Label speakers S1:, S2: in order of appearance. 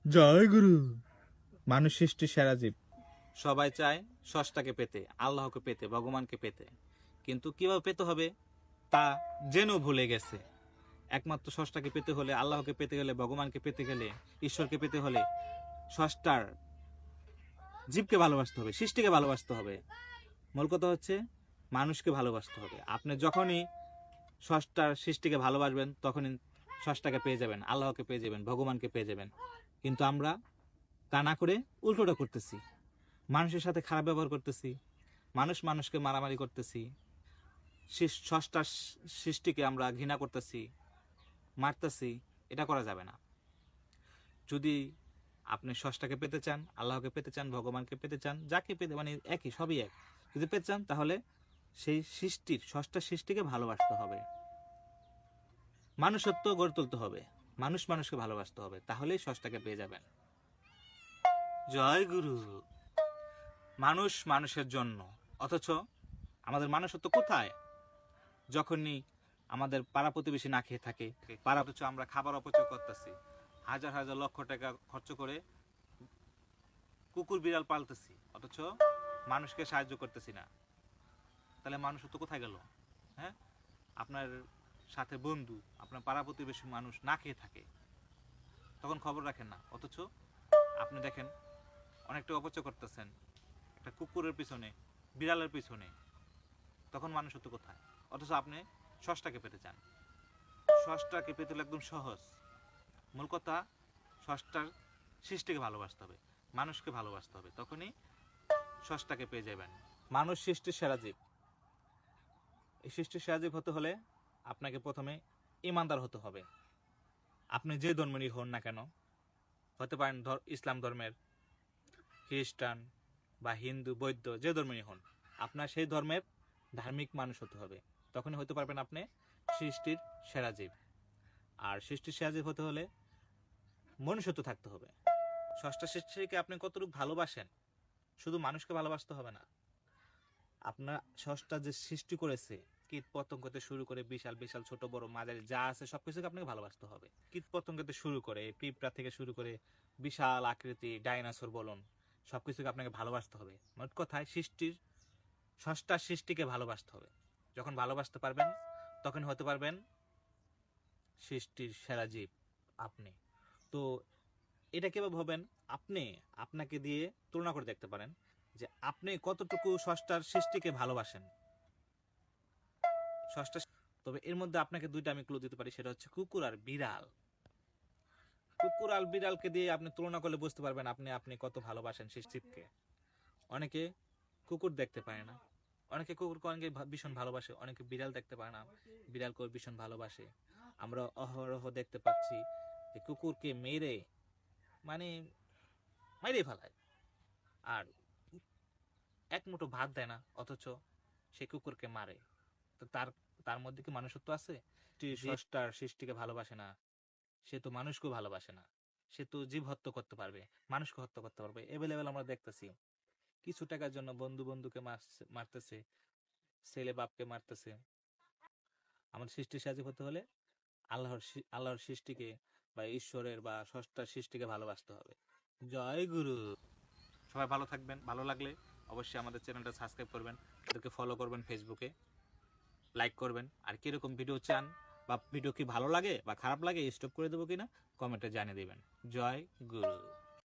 S1: জয় গুরু। মানুষ সৃষ্টির সেরা জীব। সবাই চায় স্রষ্টাকে পেতে, আল্লাহকে পেতে, ভগবানকে পেতে, কিন্তু কিভাবে পেতে হবে তা জেনেও ভুলে গেছে। একমাত্র স্রষ্টাকে পেতে হলে, আল্লাহকে পেতে গেলে, ভগবানকে পেতে গেলে, ঈশ্বরকে পেতে হলে স্রষ্টার জীবকে ভালোবাসতে হবে, সৃষ্টিকে ভালোবাসতে হবে। মূল কথা হচ্ছে মানুষকে ভালোবাসতে হবে। আপনি যখনই স্রষ্টার সৃষ্টিকে ভালোবাসবেন তখনই স্রষ্টাকে পেয়ে যাবেন, আল্লাহকে পেয়ে যাবেন, ভগবানকে পেয়ে যাবেন। কিন্তু আমরা তা না করে উল্টোটা করতেছি, মানুষের সাথে খারাপ ব্যবহার করতেছি, মানুষকে মারামারি করতেছি, স্রষ্টার সৃষ্টিকে আমরা ঘৃণা করতেছি, মারতেছি। এটা করা যাবে না। যদি আপনি স্রষ্টাকে পেতে চান, আল্লাহকে পেতে চান, ভগবানকে পেতে চান, যাকে পেতে, মানে একই, সবই এক, যদি পেতে চান তাহলে সেই স্রষ্টার সৃষ্টিকে ভালোবাসতে হবে, মানুষত্ব গড়ে তুলতে হবে, মানুষকে ভালোবাসতে হবে, তাহলেই স্রষ্টাকে পেয়ে যাবেন। জয় গুরু। মানুষ মানুষের জন্য, অথচ আমাদের মানুষত্ব কোথায়? যখনই আমাদের পাড়া প্রতিবেশী না খেয়ে থাকে, অথচ আমরা খাবার অপচয় করতেছি, হাজার হাজার লক্ষ টাকা খরচ করে কুকুর বিড়াল পালতেছি, অথচ মানুষকে সাহায্য করতেছি না। তাহলে মানুষত্ব কোথায় গেল? হ্যাঁ, আপনার সাথে বন্ধু, আপনার পাড়া প্রতিবেশী মানুষ না খেয়ে থাকে, তখন খবর রাখেন না, অথচ আপনি দেখেন অনেকটা অপচয় করতেছেন একটা কুকুরের পিছনে, বিড়ালের পিছনে, তখন মানুষত্ব কোথায়? অথচ আপনি স্রষ্টাকে পেতে চান। স্রষ্টাকে পেতে হলে একদম সহজ। মূল কথা, স্রষ্টার সৃষ্টিকে ভালোবাসতে হবে, মানুষকে ভালোবাসতে হবে, তখনই স্রষ্টাকে পেয়ে যাবেন। মানুষ সৃষ্টির সেরা জীব। এই সৃষ্টির সেরা জীব হতে হলে আপনাকে প্রথমে ইমানদার হতে হবে। আপনি যে ধর্মেরই হন না কেন, হতে পারেন ইসলাম ধর্মের, খ্রিস্টান বা হিন্দু, বৌদ্ধ, যে ধর্মেরই হন, আপনার সেই ধর্মের ধার্মিক মানুষ হতে হবে, তখনই হতে পারবেন আপনি সৃষ্টির সেরা জীব। আর সৃষ্টির সেরা জীব হতে হলে মনুষ্যত্ব থাকতে হবে। ষষ্ঠ সৃষ্টিকে আপনি কতটুকু ভালোবাসেন, শুধু মানুষকে ভালোবাসতে হবে না, আপনার ষষ্ঠটা যে সৃষ্টি করেছে, কীট পতঙ্গ থেকে শুরু করে বিশাল বিশাল ছোট বড় মাঝারি যা আছে সবকিছুকে আপনাকে ভালোবাসতে হবে। কীট পতঙ্গ থেকে শুরু করে, পিঁপড়া থেকে শুরু করে বিশাল আকৃতি ডাইনোসর বলুন, সবকিছুকে আপনাকে ভালোবাসতে হবে। মোট কথায় ষষ্ঠটার সৃষ্টিকে ভালোবাসতে হবে। যখন ভালোবাসতে পারবেন তখন হতে পারবেন সৃষ্টির সেরা জীব আপনি। তো এটা কিভাবে হবেন? আপনি আপনাকে দিয়ে তুলনা করে দেখতে পারেন যে আপনি কতটুকু ষষ্ঠটার সৃষ্টিকে ভালোবাসেন। ষষ্ঠ, তবে এর মধ্যে আপনাকে দুইটা আমি ক্লু দিতে পারি, সেটা হচ্ছে কুকুর আর বিড়াল। কুকুর আর বিড়ালকে দিয়ে আপনি তুলনা করলে বুঝতে পারবেন আপনি কত ভালোবাসেন সেই জীবকে। অনেকে কুকুর দেখতে পায় না, অনেকে কুকুরকে অনেকে ভীষণ ভালোবাসে, অনেকে বিড়াল দেখতে পায় না, বিড়ালকে ভীষণ ভালোবাসে। আমরা অহরহ দেখতে পাচ্ছি যে কুকুরকে মেরে, মানে মেরে ফেলায়, আর এক মুঠো ভাত দেয় না, অথচ সে কুকুরকে মারে। তো তার তার মধ্যে কি মানুষত্ব আছে? স্রষ্টার সৃষ্টিকে ভালোবাসে না, সে তো মানুষকেও ভালোবাসে না। সে তো জীব হত্যা করতে পারবে, মানুষকে হত্যা করতে পারবে। এভেলেবেল আমরা দেখতেছি, কিছু টাকার জন্য বন্ধু বন্ধুকে মারতেছে, ছেলে বাপকে মারতেছে। আমাদের সৃষ্টির সাহায্য হতে হলে আল্লাহর সৃষ্টিকে বা ঈশ্বরের বা স্রষ্টার সৃষ্টিকে ভালোবাসতে হবে। জয় গুরু। সবাই ভালো থাকবেন। ভালো লাগলে অবশ্যই আমাদের চ্যানেলটা সাবস্ক্রাইব করবেন, ওদেরকে ফলো করবেন, ফেসবুকে লাইক করবেন। আর কিরকম ভিডিও চান, বা ভিডিও কি ভালো লাগে বা খারাপ লাগে, স্টপ করে দেবো কিনা কমেন্টে জানিয়ে দেবেন। জয় গুরু।